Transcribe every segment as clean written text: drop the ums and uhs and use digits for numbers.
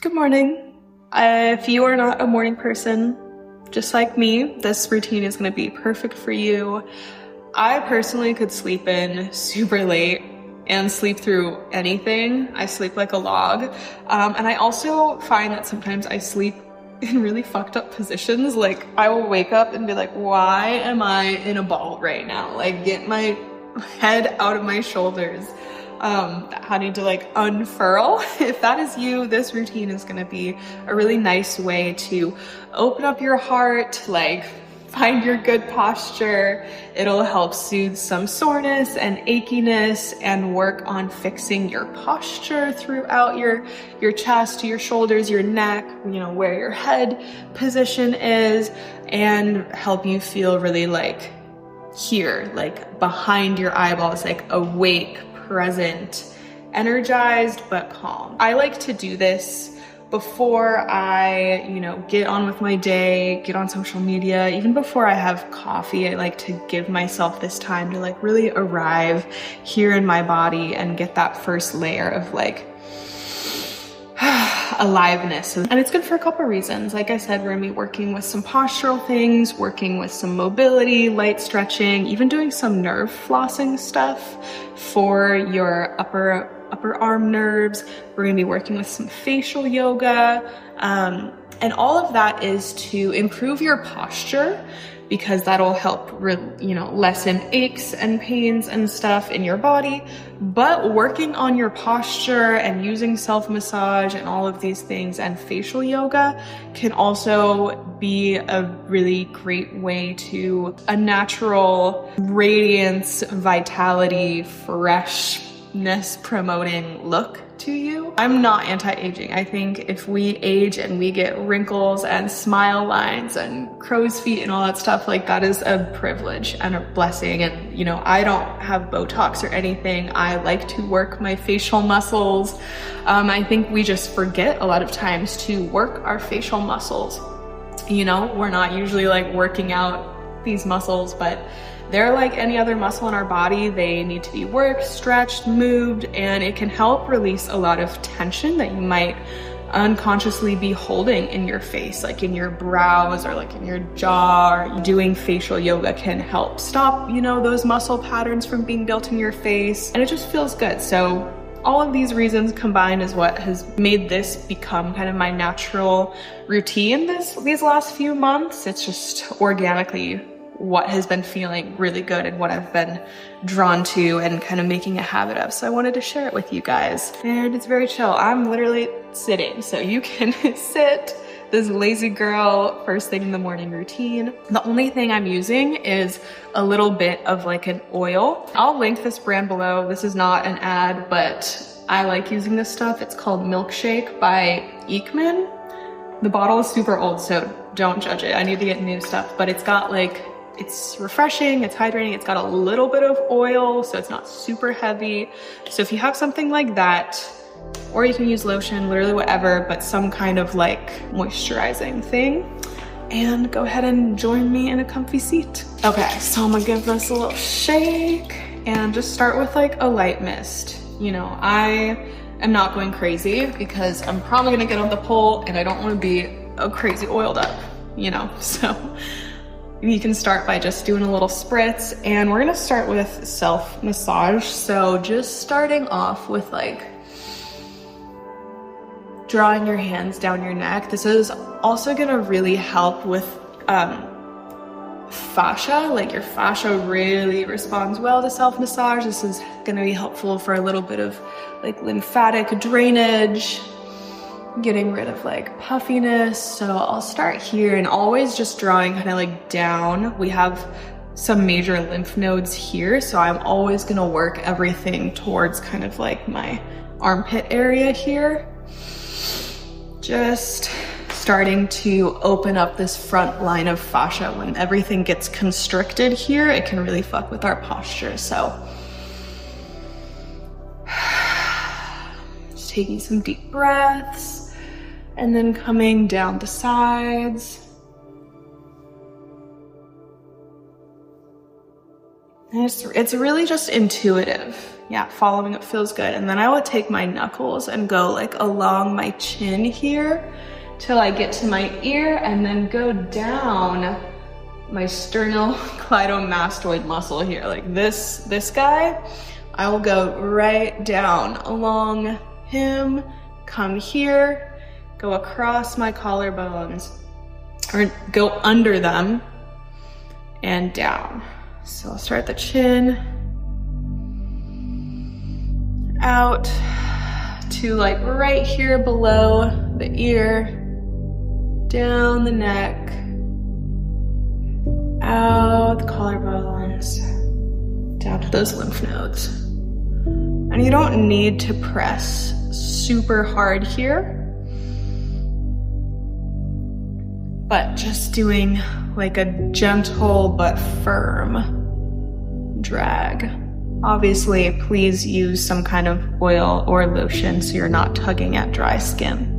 Good morning. If you are not a morning person, just like me, this routine is going to be perfect for you. I personally could sleep in super late and sleep through anything. I sleep like a log. And I also find that sometimes I sleep in really fucked up positions. Like I will wake up and be like, why am I in a ball right now? Like get my head out of my shoulders. Having to like unfurl. If that is you, this routine is going to be a really nice way to open up your heart, like find your good posture. It'll help soothe some soreness and achiness and work on fixing your posture throughout your chest, your shoulders, your neck, you know, where your head position is, and help you feel really like here, like behind your eyeballs, like awake, present, energized, but calm. I like to do this before I, get on with my day, get on social media, even before I have coffee. I like to give myself this time to like really arrive here in my body and get that first layer of like aliveness. And it's good for a couple reasons. Like I said, we're gonna be working with some postural things, working with some mobility, light stretching, even doing some nerve flossing stuff for your upper arm nerves. We're gonna be working with some facial yoga. And all of that is to improve your posture, because that'll help, lessen aches and pains and stuff in your body. But working on your posture and using self-massage and all of these things and facial yoga can also be a really great way to a natural radiance, vitality, freshness promoting look to you. I'm not anti-aging. I think if we age and we get wrinkles and smile lines and crow's feet and all that stuff, like that is a privilege and a blessing. And I don't have Botox or anything. I like to work my facial muscles. I think we just forget a lot of times to work our facial muscles. We're not usually like working out these muscles, but they're like any other muscle in our body. They need to be worked, stretched, moved, and it can help release a lot of tension that you might unconsciously be holding in your face, like in your brows or like in your jaw. Doing facial yoga can help stop, those muscle patterns from being built in your face, and it just feels good. So all of these reasons combined is what has made this become kind of my natural routine these last few months. It's just organically what has been feeling really good and what I've been drawn to and kind of making a habit of. So I wanted to share it with you guys. And it's very chill. I'm literally sitting, so you can sit. This lazy girl first thing in the morning routine. The only thing I'm using is a little bit of like an oil. I'll link this brand below. This is not an ad, but I like using this stuff. It's called Milkshake by Ekman. The bottle is super old, so don't judge it. I need to get new stuff, but it's got like, it's refreshing, it's hydrating, it's got a little bit of oil, so it's not super heavy. So if you have something like that, or you can use lotion, literally whatever, but some kind of like moisturizing thing, and go ahead and join me in a comfy seat. Okay, so I'm gonna give this a little shake and just start with like a light mist. I am not going crazy because I'm probably gonna get on the pole and I don't wanna be crazy oiled up, so you can start by just doing a little spritz, and we're gonna start with self-massage. So just starting off with like drawing your hands down your neck. This is also gonna really help with fascia. Like your fascia really responds well to self-massage. This is gonna be helpful for a little bit of like lymphatic drainage, getting rid of like puffiness. So I'll start here and always just drawing kind of like down. We have some major lymph nodes here, so I'm always gonna work everything towards kind of like my armpit area here. Just starting to open up this front line of fascia. When everything gets constricted here, it can really fuck with our posture. So just taking some deep breaths, and then coming down the sides. And it's really just intuitive. yeah, following it feels good. And then I will take my knuckles and go like along my chin here till I get to my ear, and then go down my sternocleidomastoid muscle here. Like this guy, I will go right down along him, come here, go across my collarbones, or go under them and down. So I'll start the chin, out to like right here below the ear, down the neck, out the collarbones, down to those lymph nodes. And you don't need to press super hard here, but just doing like a gentle but firm drag. Obviously, please use some kind of oil or lotion so you're not tugging at dry skin.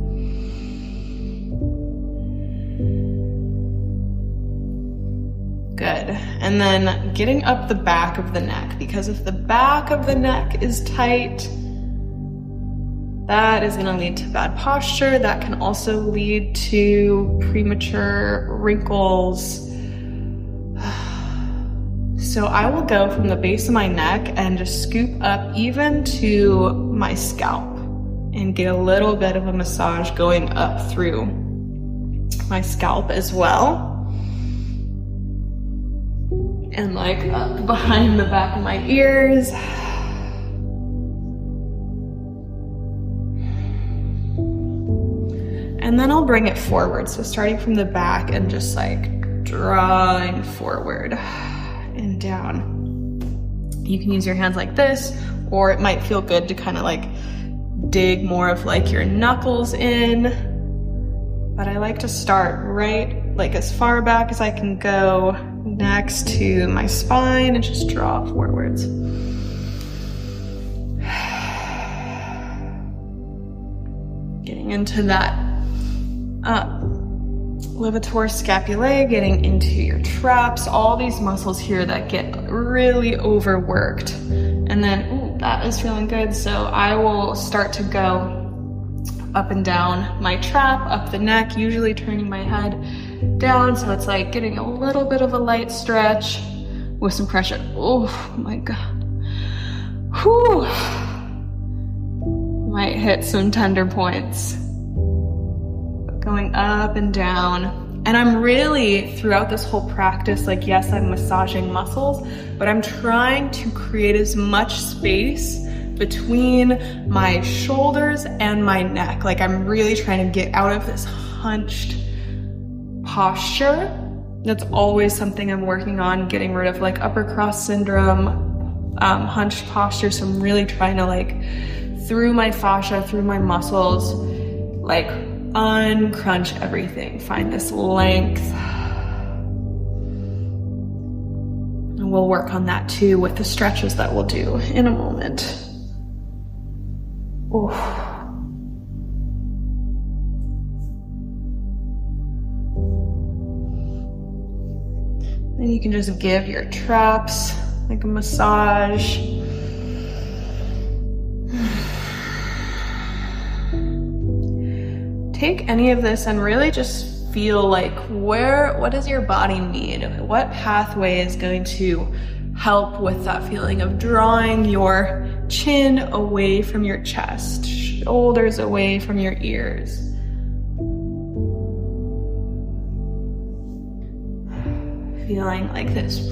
Good. And then getting up the back of the neck, because if the back of the neck is tight, that is going to lead to bad posture. That can also lead to premature wrinkles. So I will go from the base of my neck and just scoop up even to my scalp and get a little bit of a massage going up through my scalp as well. And like up behind the back of my ears. And then I'll bring it forward. So starting from the back and just like drawing forward and down. You can use your hands like this, or it might feel good to kind of like dig more of like your knuckles in. But I like to start right like as far back as I can go next to my spine and just draw forwards. Getting into that levator scapulae, getting into your traps, all these muscles here that get really overworked. And then, ooh, that is feeling good. So I will start to go up and down my trap, up the neck, usually turning my head down. So it's like getting a little bit of a light stretch with some pressure. Oh my God. Whew. Might hit some tender points. Going up and down. And I'm really, throughout this whole practice, like, yes, I'm massaging muscles, but I'm trying to create as much space between my shoulders and my neck. Like, I'm really trying to get out of this hunched posture. That's always something I'm working on, getting rid of like upper cross syndrome, hunched posture. So I'm really trying to like, through my fascia, through my muscles, like uncrunch everything, find this length. And we'll work on that too with the stretches that we'll do in a moment. Oof. Then you can just give your traps like a massage. Take any of this and really just feel like what does your body need? What pathway is going to help with that feeling of drawing your chin away from your chest, shoulders away from your ears. Feeling like this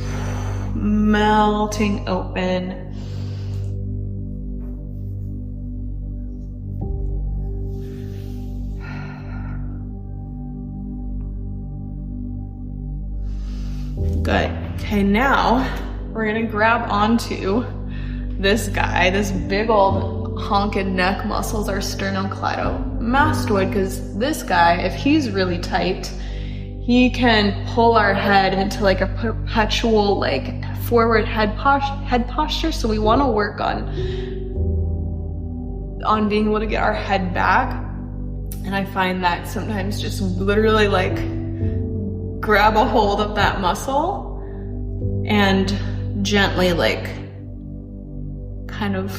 melting open. Good. Okay, now we're gonna grab onto this guy, this big old honkin' neck muscles, our sternocleidomastoid, because this guy, if he's really tight, he can pull our head into like a perpetual like forward head posture. So we want to work on being able to get our head back. And I find that sometimes just literally like grab a hold of that muscle and gently like kind of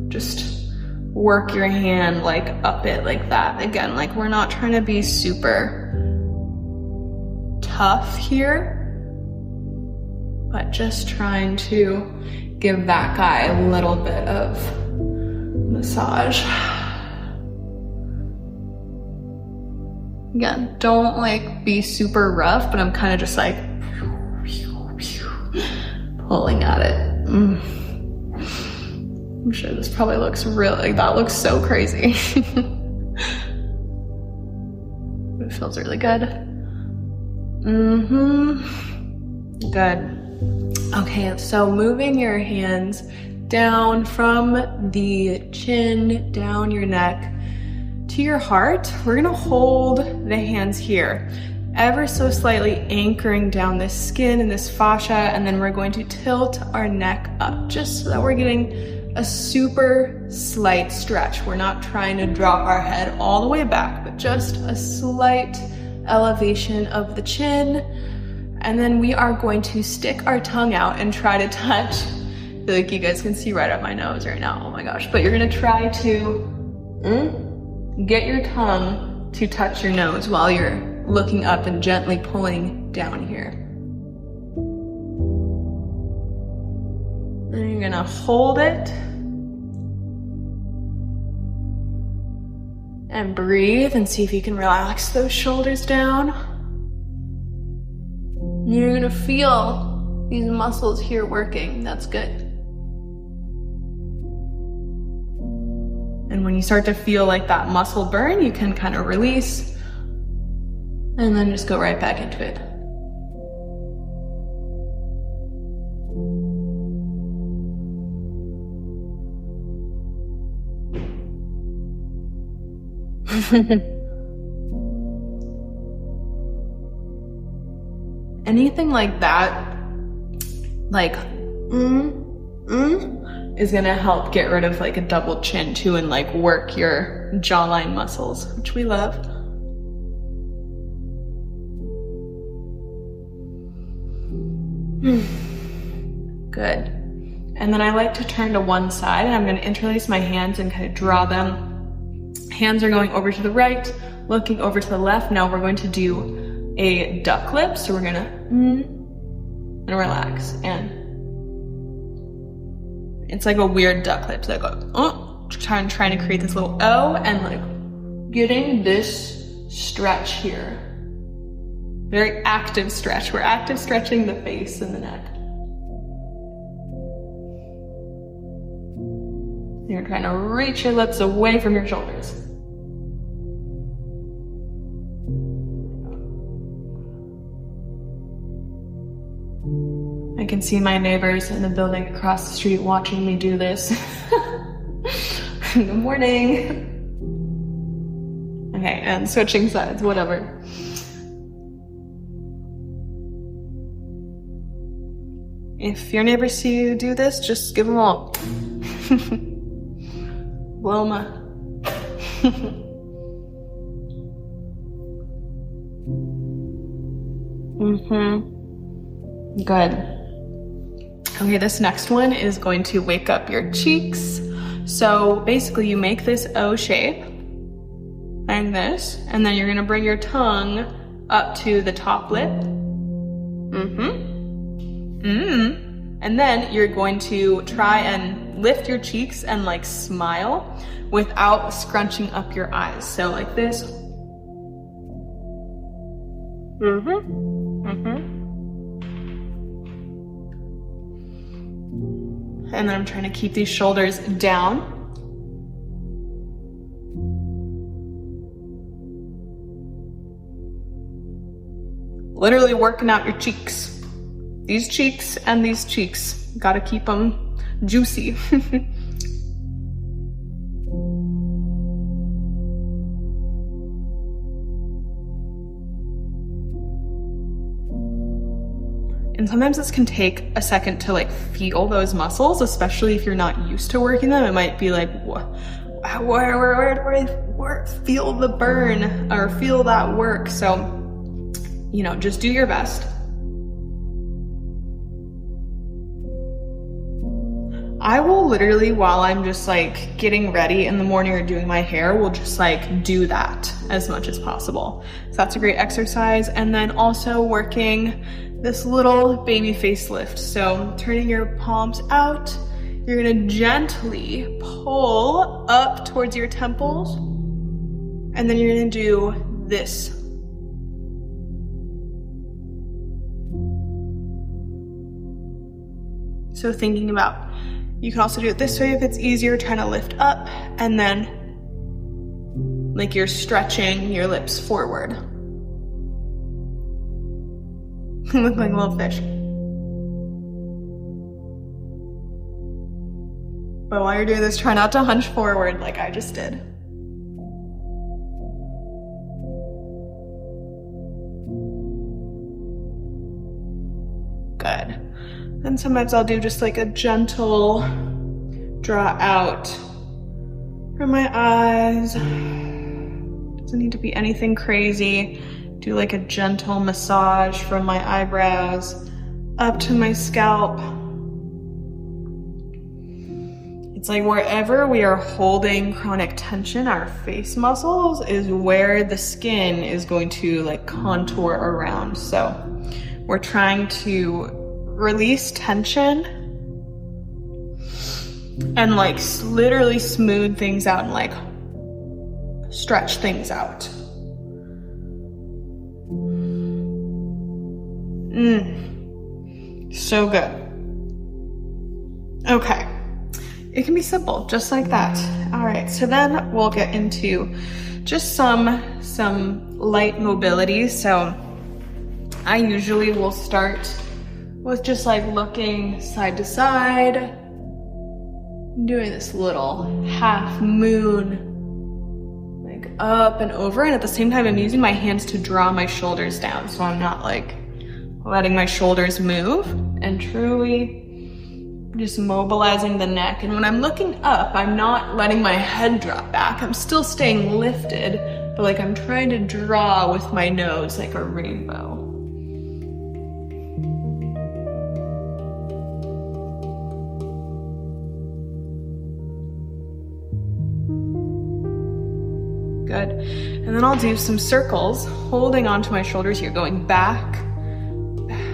just work your hand like up it like that. Again, like we're not trying to be super tough here, but just trying to give that guy a little bit of massage. Again, don't like be super rough, but I'm kind of just like pulling at it. I'm sure this probably looks really, that looks so crazy. It feels really good. Good. Okay, so moving your hands down from the chin, down your neck to your heart. We're gonna hold the hands here, ever so slightly anchoring down this skin and this fascia, and then we're going to tilt our neck up just so that we're getting a super slight stretch. We're not trying to drop our head all the way back, but just a slight elevation of the chin. And then we are going to stick our tongue out and try to touch. I feel like you guys can see right up my nose right now, oh my gosh. But you're gonna try to get your tongue to touch your nose while you're looking up and gently pulling down here. And you're gonna hold it and breathe and see if you can relax those shoulders down. You're gonna feel these muscles here working. That's good. And when you start to feel like that muscle burn, you can kind of release and then just go right back into it. Anything like that, like is gonna help get rid of like a double chin too, and like work your jawline muscles, which we love. Good. And then I like to turn to one side, and I'm gonna interlace my hands and kind of draw them. Hands are going over to the right, looking over to the left. Now we're going to do a duck lip. So we're gonna and relax, and it's like a weird duck lip. So I go trying to create this little O, and like getting this stretch here. Very active stretch. We're active stretching the face and the neck. You're trying to reach your lips away from your shoulders. I can see my neighbors in the building across the street watching me do this. Good morning. Okay, and switching sides, whatever. If your neighbors see you do this, just give them all. Blow 'em up. Good. Okay, this next one is going to wake up your cheeks. So basically you make this O shape like this, and then you're gonna bring your tongue up to the top lip. And then you're going to try and lift your cheeks and like smile without scrunching up your eyes. So like this. And then I'm trying to keep these shoulders down. Literally working out your cheeks. These cheeks and these cheeks. Gotta keep them juicy. And sometimes this can take a second to like feel those muscles, especially if you're not used to working them. It might be like, where do I feel the burn or feel that work? So, you know, just do your best. I will literally, while I'm just like getting ready in the morning or doing my hair, will just like do that as much as possible. So that's a great exercise. And then also working this little baby facelift. So turning your palms out, you're gonna gently pull up towards your temples, and then you're gonna do this. So thinking about, you can also do it this way if it's easier, trying to lift up, and then like you're stretching your lips forward. You look like a little fish. But while you're doing this, try not to hunch forward like I just did. Good. And sometimes I'll do just like a gentle draw out from my eyes. Doesn't need to be anything crazy. Do like a gentle massage from my eyebrows up to my scalp. It's like wherever we are holding chronic tension, our face muscles is where the skin is going to like contour around. So we're trying to release tension and like literally smooth things out and like stretch things out. So good. Okay. It can be simple, just like that. All right, so then we'll get into just some light mobility. So I usually will start with just like looking side to side, doing this little half moon, like up and over. And at the same time, I'm using my hands to draw my shoulders down. So I'm not like letting my shoulders move, and truly just mobilizing the neck. And when I'm looking up, I'm not letting my head drop back. I'm still staying lifted, but like I'm trying to draw with my nose like a rainbow. Good. And then I'll do some circles, holding onto my shoulders here, going back, back.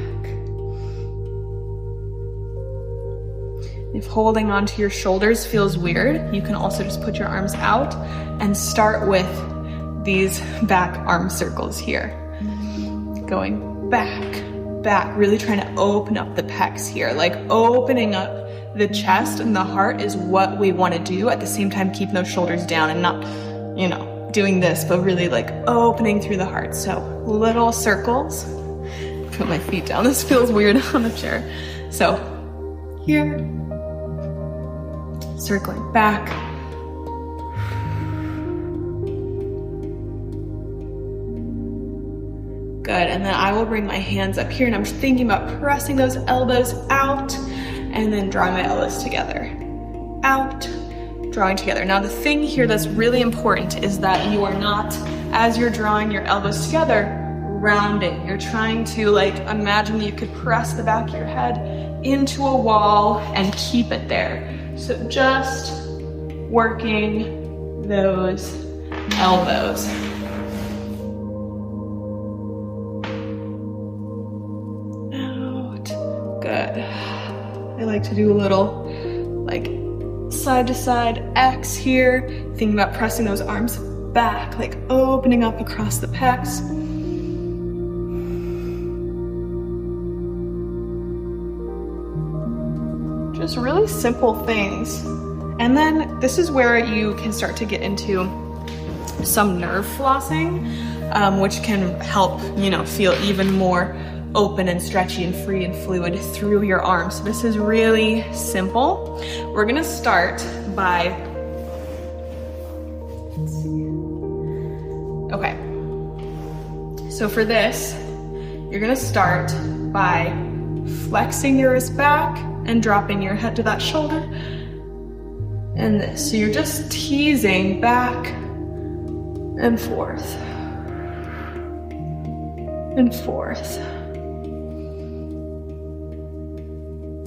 If holding onto your shoulders feels weird, you can also just put your arms out and start with these back arm circles here. Going back, back, really trying to open up the pecs here, like opening up the chest and the heart is what we want to do. At the same time, keeping those shoulders down and not, you know, doing this, but really like opening through the heart. So little circles. Put my feet down. This feels weird on the chair. So here, circling back. Good, and then I will bring my hands up here and I'm thinking about pressing those elbows out and then drawing my elbows together. Out, drawing together. Now the thing here that's really important is that you are not, as you're drawing your elbows together, rounding. You're trying to like imagine that you could press the back of your head into a wall and keep it there. So just working those elbows. Out. Good. I like to do a little like side to side X here, thinking about pressing those arms back, like opening up across the pecs. Just really simple things. And then this is where you can start to get into some nerve flossing, which can help, you know, feel even more open and stretchy and free and fluid through your arms. So this is really simple. We're gonna start by, let's see. Okay. So for this, you're gonna start by flexing your wrist back and dropping your head to that shoulder. And this, so you're just teasing back and forth and forth.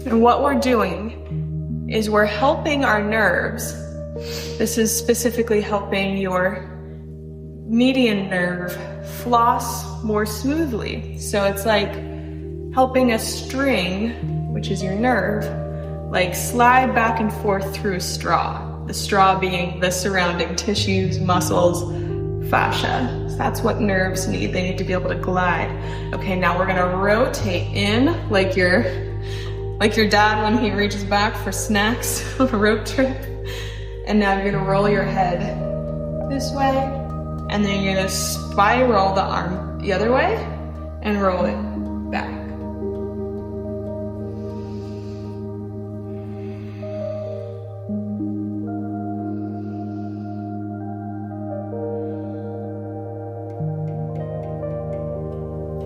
And what we're doing is we're helping our nerves. This is specifically helping your median nerve floss more smoothly. So it's like helping a string, which is your nerve, like slide back and forth through a straw. The straw being the surrounding tissues, muscles, fascia. So that's what nerves need. They need to be able to glide. Okay, now we're gonna rotate in like your dad when he reaches back for snacks on a road trip. And now you're gonna roll your head this way, and then you're gonna spiral the arm the other way and roll it back.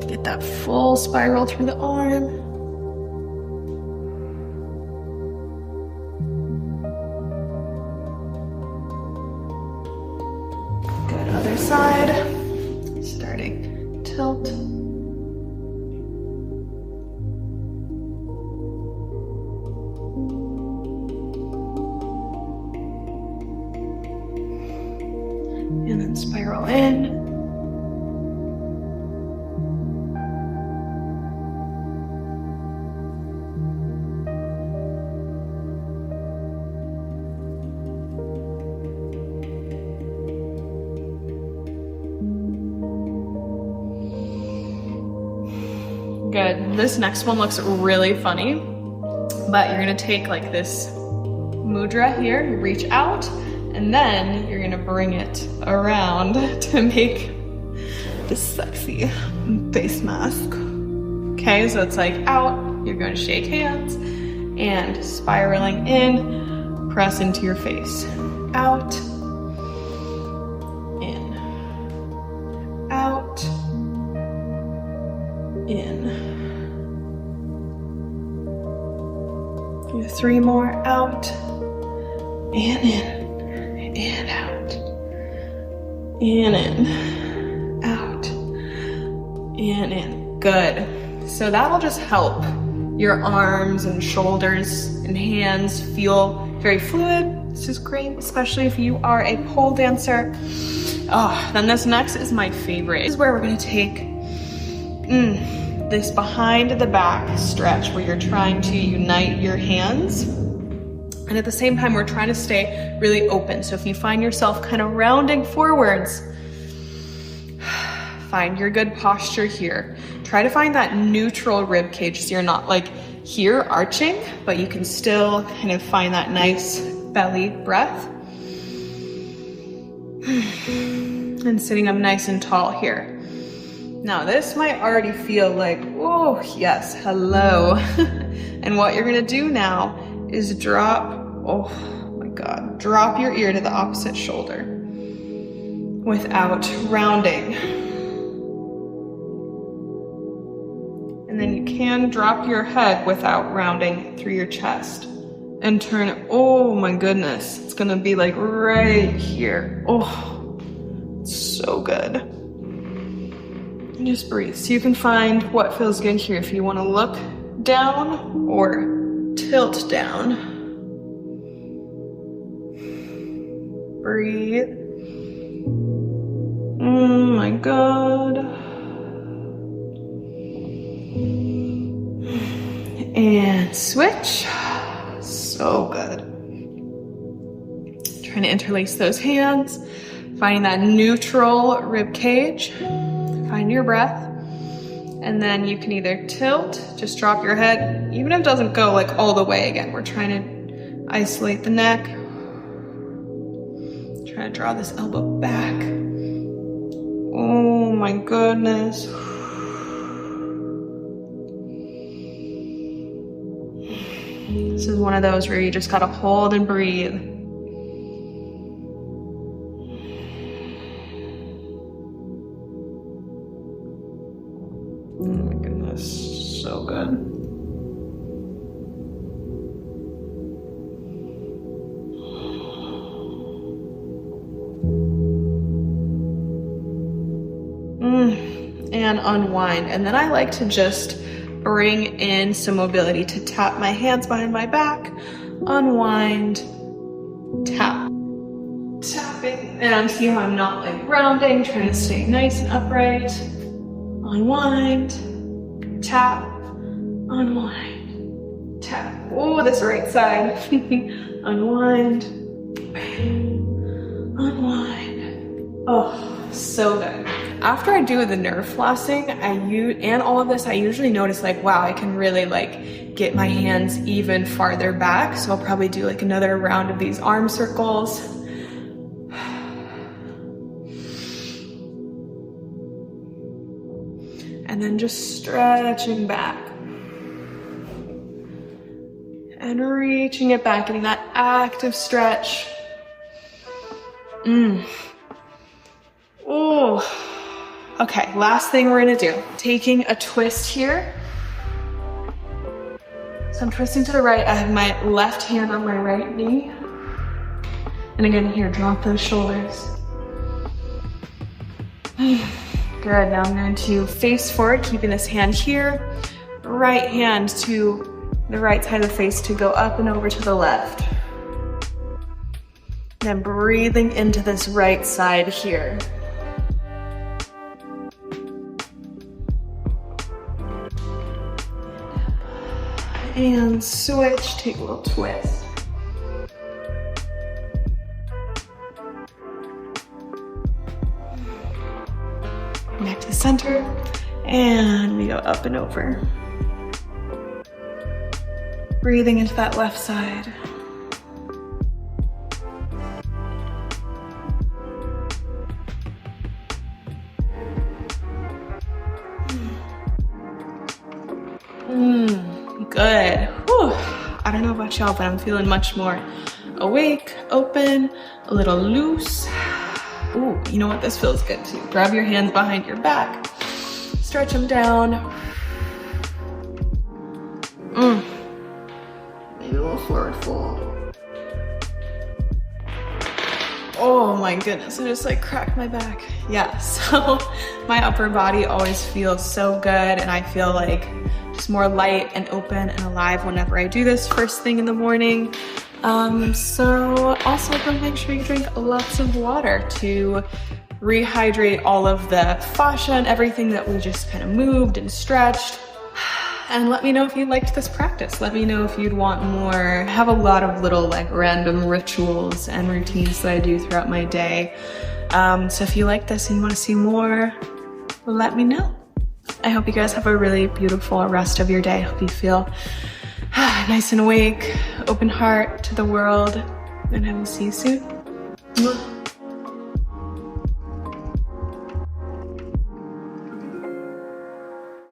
Get that full spiral through the arm. Good, other side. Starting tilt. And then spiral in. Good. This next one looks really funny, but you're gonna take like this mudra here, you reach out, and then you're gonna bring it around to make this sexy face mask. Okay, so it's like out, you're going to shake hands, and spiraling in, press into your face. Out, in, out, in. Do 3 more. Out and in and out and in, out and in. Good. So that'll just help your arms and shoulders and hands feel very fluid. This is great, especially if you are a pole dancer. Oh, then this next is my favorite. This is where we're gonna take this behind the back stretch where you're trying to unite your hands. And at the same time, we're trying to stay really open. So if you find yourself kind of rounding forwards, find your good posture here. Try to find that neutral rib cage so you're not like here arching, but you can still kind of find that nice belly breath. And sitting up nice and tall here. Now this might already feel like, oh yes, hello. And what you're gonna do now is drop, oh my God, drop your ear to the opposite shoulder without rounding. And then you can drop your head without rounding through your chest and turn, oh my goodness, it's gonna be like right here. Oh, it's so good. And just breathe. So you can find what feels good here if you wanna look down or tilt down. Breathe. Oh my God. And switch. So good. Trying to interlace those hands, finding that neutral rib cage. Find your breath. And then you can either tilt, just drop your head, even if it doesn't go like all the way again. We're trying to isolate the neck. Trying to draw this elbow back. Oh my goodness. This is one of those where you just gotta hold and breathe. Oh my goodness, so good. And unwind. And then I like to just bring in some mobility to tap my hands behind my back, unwind, tap. Tapping, and see how I'm not like rounding, trying to stay nice and upright. Unwind, tap, unwind, tap. Oh, this right side. Unwind, unwind. Oh, so good. After I do the nerve flossing, and all of this, I usually notice like, wow, I can really like get my hands even farther back. So I'll probably do like another round of these arm circles. And then just stretching back. And reaching it back, getting that active stretch. Oh. Okay, last thing we're gonna do. Taking a twist here. So I'm twisting to the right. I have my left hand on my right knee. And again here, drop those shoulders. Good, now I'm going to face forward, keeping this hand here. Right hand to the right side of the face to go up and over to the left. Then breathing into this right side here. And switch, take a little twist. Back to the center, and we go up and over. Breathing into that left side. Good. Whew. I don't know about y'all, but I'm feeling much more awake, open, a little loose. Ooh, you know what? This feels good too. Grab your hands behind your back, stretch them down. Maybe a little forward fold. Oh my goodness, I just like cracked my back. Yeah, so my upper body always feels so good, and I feel like just more light and open and alive whenever I do this first thing in the morning. So also don't make sure you drink lots of water to rehydrate all of the fascia and everything that we just kind of moved and stretched. And let me know if you liked this practice. Let me know if you'd want more. I have a lot of little like random rituals and routines that I do throughout my day. So if you like this and you want to see more, let me know. I hope you guys have a really beautiful rest of your day. I hope you feel nice and awake, open heart to the world, and I will see you soon.